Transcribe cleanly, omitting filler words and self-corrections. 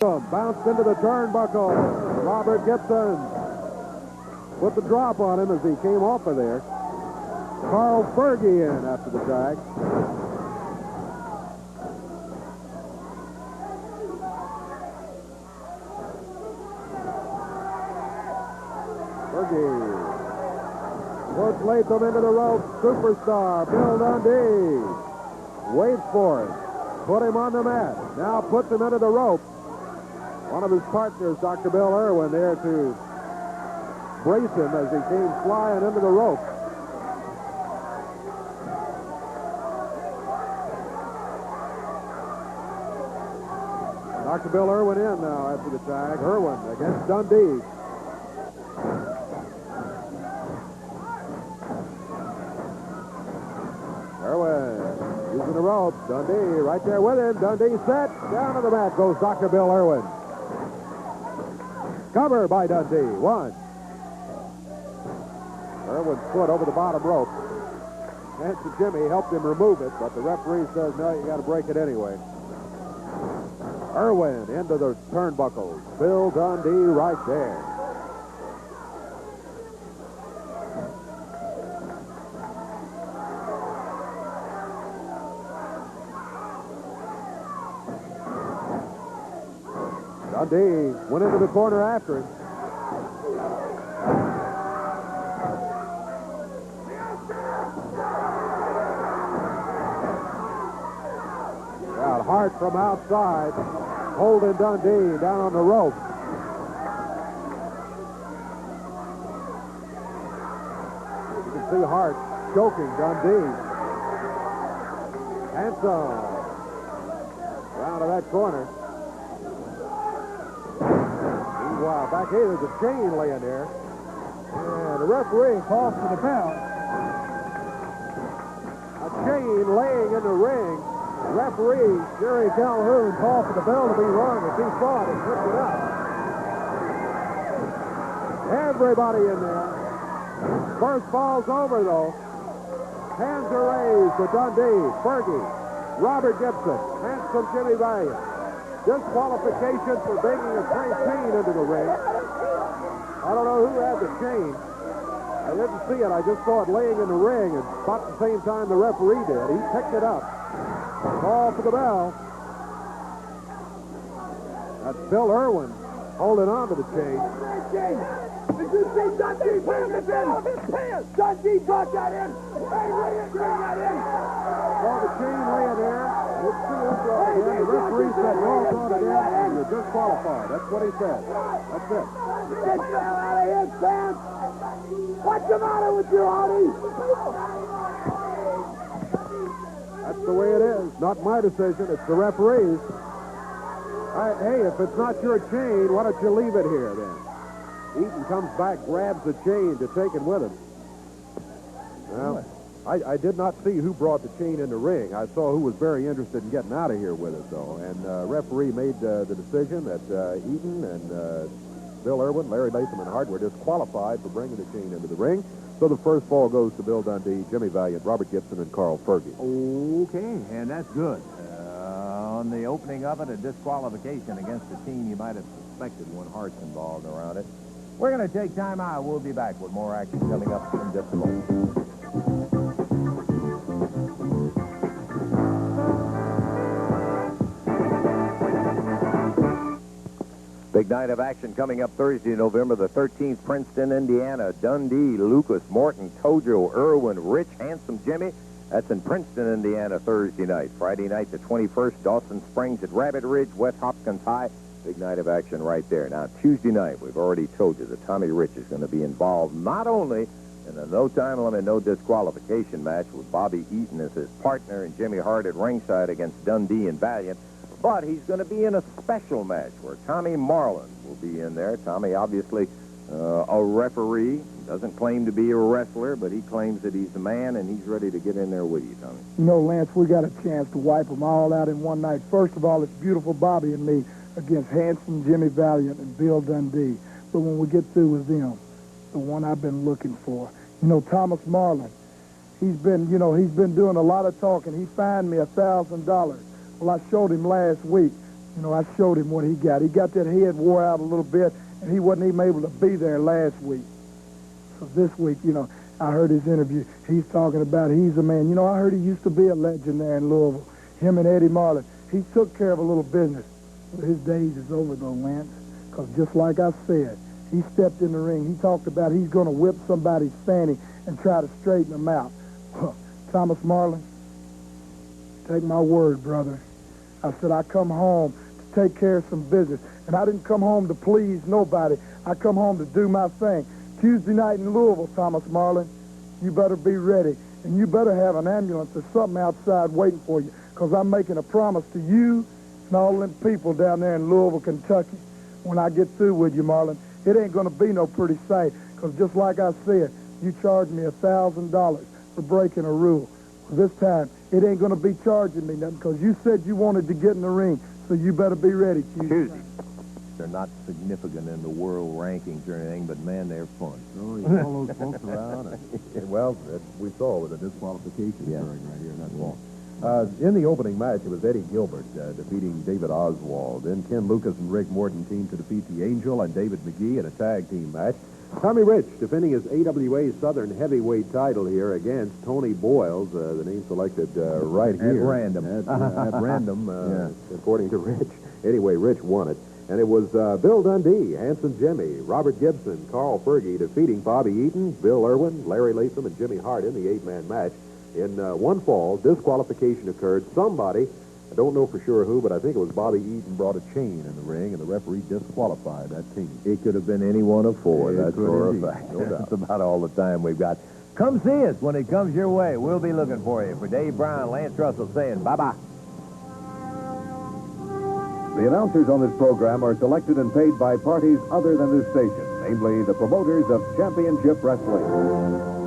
Bounced into the turnbuckle. Robert Gibson put the drop on him as he came off of there. Carl Fergie in after the tag. Fergie puts Latham into the rope. Superstar Bill Dundee waits for it. Put him on the mat. Now puts him into the rope. One of his partners, Dr. Bill Irwin, there to brace him as he came flying into the rope. Dr. Bill Irwin in now after the tag. Irwin against Dundee. Irwin using the rope. Dundee right there with him. Dundee set. Down to the mat goes Dr. Bill Irwin. Cover by Dundee. One. Irwin's foot over the bottom rope. Hanson Jimmy helped him remove it, but the referee says, no, you got to break it anyway. Irwin into the turnbuckles. Bill Dundee right there. Dundee went into the corner after him. Got Hart from outside, holding Dundee down on the rope. You can see Hart choking Dundee. Hanson down to that corner. Wow, back here, there's a chain laying there. And the referee calls for the bell. A chain laying in the ring. The referee, Jerry Calhoun, called for the bell to be rung as he saw it and picked it up. Everybody in there. First fall's over, though. Hands are raised to Dundee, Fergie, Robert Gibson, Handsome Jimmy Valiant. Disqualification for bringing a chain into the ring. I don't know who had the chain. I didn't see it. I just saw it laying in the ring, and about the same time the referee did. He picked it up. Call for the bell. That's Bill Irwin holding on to the chain. Did you see Dundee put his pants? Dundee brought that in. Hey, bring that in. Saw the chain laying there. Let's see who brought it in. The referee said, you all brought it in, and you're disqualified. That's what he said. That's it. Get the hell out of here, Sam. What's the matter with you, Artie? That's the way it is. Not my decision. It's the referee's. Hey, if it's not your chain, why don't you leave it here, then? Eaton comes back, grabs the chain to take it with him. Well, I did not see who brought the chain in the ring. I saw who was very interested in getting out of here with it, though. And referee made the decision that Eaton and Bill Irwin, Larry Latham, and Hart were disqualified for bringing the chain into the ring. So the first fall goes to Bill Dundee, Jimmy Valiant, Robert Gibson, and Carl Fergie. Okay, and that's good. On the opening of it, a disqualification against a team you might have suspected when Hart's involved around it. We're going to take time out. We'll be back with more action coming up in just a moment. Big night of action coming up Thursday, November the 13th. Princeton, Indiana. Dundee, Lucas, Morton, Tojo, Irwin, Rich, Handsome Jimmy. That's in Princeton, Indiana, Thursday night. Friday night, the 21st, Dawson Springs at Rabbit Ridge, West Hopkins High. Big night of action right there. Now, Tuesday night, we've already told you that Tommy Rich is going to be involved not only in a no-time limit, no disqualification match with Bobby Eaton as his partner and Jimmy Hart at ringside against Dundee and Valiant, but he's going to be in a special match where Tommy Marlin will be in there. Tommy, obviously, a referee. He doesn't claim to be a wrestler, but he claims that he's the man, and he's ready to get in there with you, Tommy. You know, Lance, we got a chance to wipe them all out in one night. First of all, it's beautiful Bobby and me against Handsome Jimmy Valiant and Bill Dundee. But when we get through with them, the one I've been looking for, you know, Thomas Marlin, he's been doing a lot of talking. He fined me $1,000. Well, I showed him last week You know, I showed him what he got. He got that head wore out a little bit, and he wasn't even able to be there last week. So this week, you know, I heard his interview. He's talking about he's a man. You know, I heard he used to be a legend there in Louisville. Him and Eddie Marlin. He took care of a little business. But his days is over, though, Lance. Because just like I said, he stepped in the ring. He talked about he's going to whip somebody's fanny and try to straighten them out. Thomas Marlin, take my word, brother. I said, I come home to take care of some business. And I didn't come home to please nobody. I come home to do my thing. Tuesday night in Louisville, Thomas Marlin, you better be ready. And you better have an ambulance or something outside waiting for you. Because I'm making a promise to you and all them people down there in Louisville, Kentucky. When I get through with you, Marlin, it ain't going to be no pretty sight. Because just like I said, you charged me $1,000 for breaking a rule. This time, it ain't going to be charging me nothing because you said you wanted to get in the ring, so you better be ready, Tuesday. They're not significant in the world rankings or anything, but, man, they're fun. Oh, you follow those folks around? Well, we saw with a disqualification occurring right here not long. In the opening match, it was Eddie Gilbert defeating David Oswald. Then Ken Lucas and Rick Morton teamed to defeat the Angel and David McGee in a tag team match. Tommy Rich defending his AWA Southern Heavyweight title here against Tony Boyles, the name selected right here. At random. At random, according to Rich. Anyway, Rich won it. And it was Bill Dundee, Hanson Jimmy, Robert Gibson, Carl Fergie defeating Bobby Eaton, Bill Irwin, Larry Latham, and Jimmy Hart in the 8-man match. In one fall, disqualification occurred. Somebody, I don't know for sure who, but I think it was Bobby Eaton, brought a chain in the ring, and the referee disqualified that team. It could have been any one of four, that's for a fact. No doubt. That's about all the time we've got. Come see us when it comes your way. We'll be looking for you. For Dave Brown, Lance Russell saying bye-bye. The announcers on this program are selected and paid by parties other than this station, namely the promoters of championship wrestling.